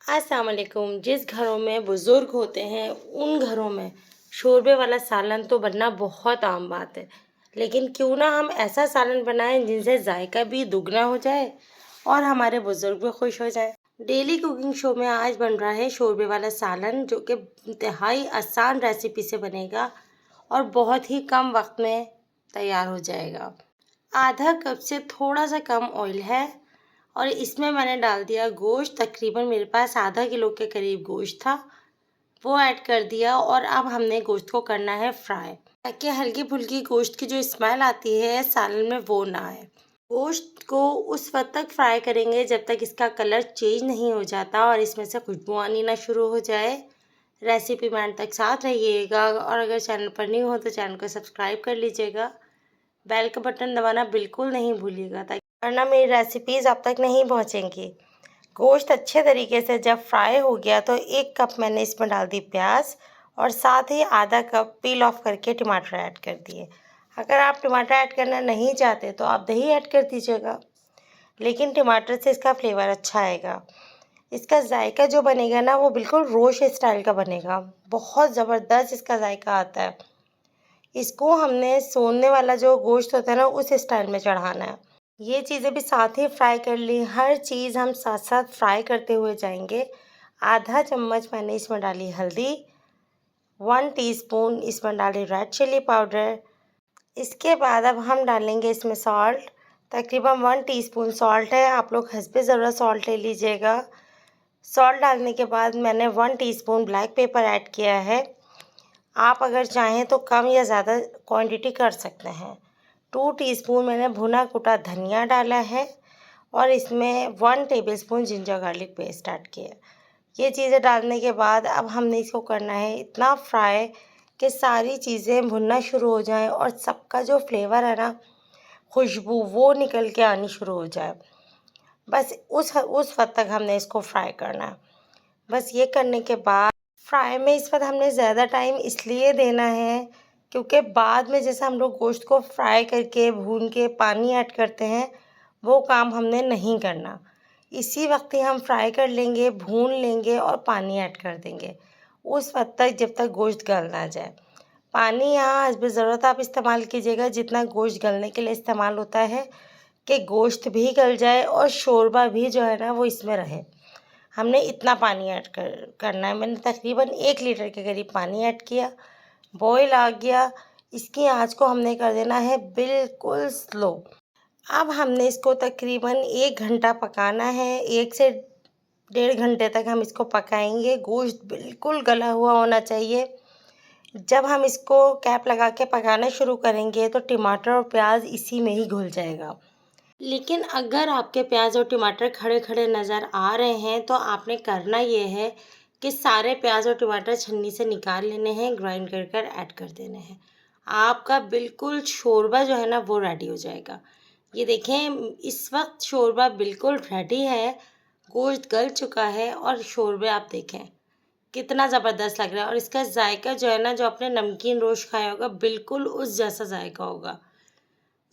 अस्सलाम वालेकुम। जिस घरों में बुज़ुर्ग होते हैं उन घरों में शोरबे वाला सालन तो बनना बहुत आम बात है। लेकिन क्यों ना हम ऐसा सालन बनाएं जिनसे जायका भी दुगना हो जाए और हमारे बुज़ुर्ग भी खुश हो जाएं। डेली कुकिंग शो में आज बन रहा है शोरबे वाला सालन, जो कि इंतहाई आसान रेसिपी से बनेगा और बहुत ही कम वक्त में तैयार हो जाएगा। आधा कप से थोड़ा सा कम ऑयल है और इसमें मैंने डाल दिया गोश्त। तकरीबन मेरे पास आधा किलो के करीब गोश्त था, वो ऐड कर दिया और अब हमने गोश्त को करना है फ्राई, ताकि हल्की फुल्की गोश्त की जो स्मेल आती है सालन में वो ना आए। गोश्त को उस वक्त तक फ्राई करेंगे जब तक इसका कलर चेंज नहीं हो जाता और इसमें से खुशबू आनी ना शुरू हो जाए। रेसिपी में अंत तक साथ रहिएगा और अगर चैनल पर न्यू हो तो चैनल को सब्सक्राइब कर लीजिएगा। बेल का बटन दबाना बिल्कुल नहीं भूलिएगा, ताकि वरना मेरी रेसिपीज़ आप तक नहीं पहुंचेंगी। गोश्त अच्छे तरीके से जब फ्राई हो गया तो 1 कप मैंने इसमें डाल दी प्याज और साथ ही आधा कप पील ऑफ करके टमाटर ऐड कर दिए। अगर आप टमाटर ऐड करना नहीं चाहते तो आप दही ऐड कर दीजिएगा, लेकिन टमाटर से इसका फ्लेवर अच्छा आएगा। इसका जायका जो बनेगा ना वो बिल्कुल रोश स्टाइल का बनेगा, बहुत ज़बरदस्त इसका जायका आता है। इसको हमने सोने वाला जो गोश्त होता है ना उस स्टाइल में चढ़ाना है। ये चीज़ें भी साथ ही फ्राई कर ली, हर चीज़ हम साथ साथ फ्राई करते हुए जाएंगे। आधा चम्मच मैंने इसमें डाली हल्दी, 1 टीस्पून इसमें डाली रेड चिली पाउडर। इसके बाद अब हम डालेंगे इसमें सॉल्ट, तकरीबन 1 टीस्पून सॉल्ट है, आप लोग हस्बे ज़रूरत सॉल्ट ले लीजिएगा। सॉल्ट डालने के बाद मैंने 1 टीस्पून ब्लैक पेपर ऐड किया है। आप अगर चाहें तो कम या ज़्यादा क्वांटिटी कर सकते हैं। 2 टीस्पून मैंने भुना कुटा धनिया डाला है और इसमें 1 tablespoon ginger garlic paste add किया। ये चीज़ें डालने के बाद अब हमने इसको करना है इतना फ्राई कि सारी चीज़ें भुनना शुरू हो जाएं और सबका जो फ्लेवर है ना, खुशबू वो निकल के आनी शुरू हो जाए। बस उस वक्त तक हमने इसको फ्राई करना है। बस ये करने के बाद फ्राई में इस वक्त हमने ज़्यादा टाइम इसलिए देना है क्योंकि बाद में जैसे हम लोग गोश्त को फ्राई करके भून के पानी ऐड करते हैं, वो काम हमने नहीं करना। इसी वक्त ही हम फ्राई कर लेंगे, भून लेंगे और पानी ऐड कर देंगे उस वक्त तक जब तक गोश्त गल ना जाए। पानी यहाँ हस्बे ज़रूरत आप इस्तेमाल कीजिएगा, जितना गोश्त गलने के लिए इस्तेमाल होता है, कि गोश्त भी गल जाए और शोरबा भी जो है ना वो इसमें रहे। हमने इतना पानी ऐड करना है। मैंने तकरीबन 1 लीटर के करीब पानी ऐड किया। बॉईल आ गया, इसकी आंच को हमने कर देना है बिल्कुल स्लो। अब हमने इसको तकरीबन 1 घंटा पकाना है, 1 से 1.5 घंटे तक हम इसको पकाएंगे। गोश्त बिल्कुल गला हुआ होना चाहिए। जब हम इसको कैप लगा के पकाना शुरू करेंगे तो टमाटर और प्याज इसी में ही घुल जाएगा। लेकिन अगर आपके प्याज और टमाटर खड़े खड़े नज़र आ रहे हैं तो आपने करना ये है कि सारे प्याज और टमाटर छन्नी से निकाल लेने हैं, ग्राइंड कर कर ऐड कर देने हैं। आपका बिल्कुल शोरबा जो है ना वो रेडी हो जाएगा। ये देखें, इस वक्त शोरबा बिल्कुल रेडी है, गोश्त गल चुका है और शोरबे आप देखें कितना ज़बरदस्त लग रहा है। और इसका जायका जो है ना, जो आपने नमकीन रोश खाया होगा बिल्कुल उस जैसा जायका होगा।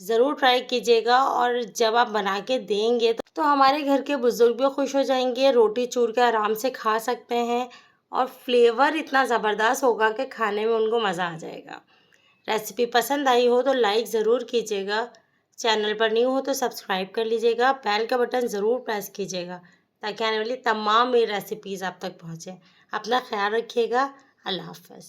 ज़रूर ट्राई कीजिएगा और जब आप बना के देंगे तो हमारे घर के बुज़ुर्ग भी खुश हो जाएंगे, रोटी चूर के आराम से खा सकते हैं और फ्लेवर इतना ज़बरदस्त होगा कि खाने में उनको मज़ा आ जाएगा। रेसिपी पसंद आई हो तो लाइक ज़रूर कीजिएगा, चैनल पर न्यू हो तो सब्सक्राइब कर लीजिएगा, बेल का बटन ज़रूर प्रेस कीजिएगा ताकि आने वाली तमाम मेरी रेसिपीज़ आप तक पहुँचें। अपना ख्याल रखिएगा। अल्लाह हाफ़िज़।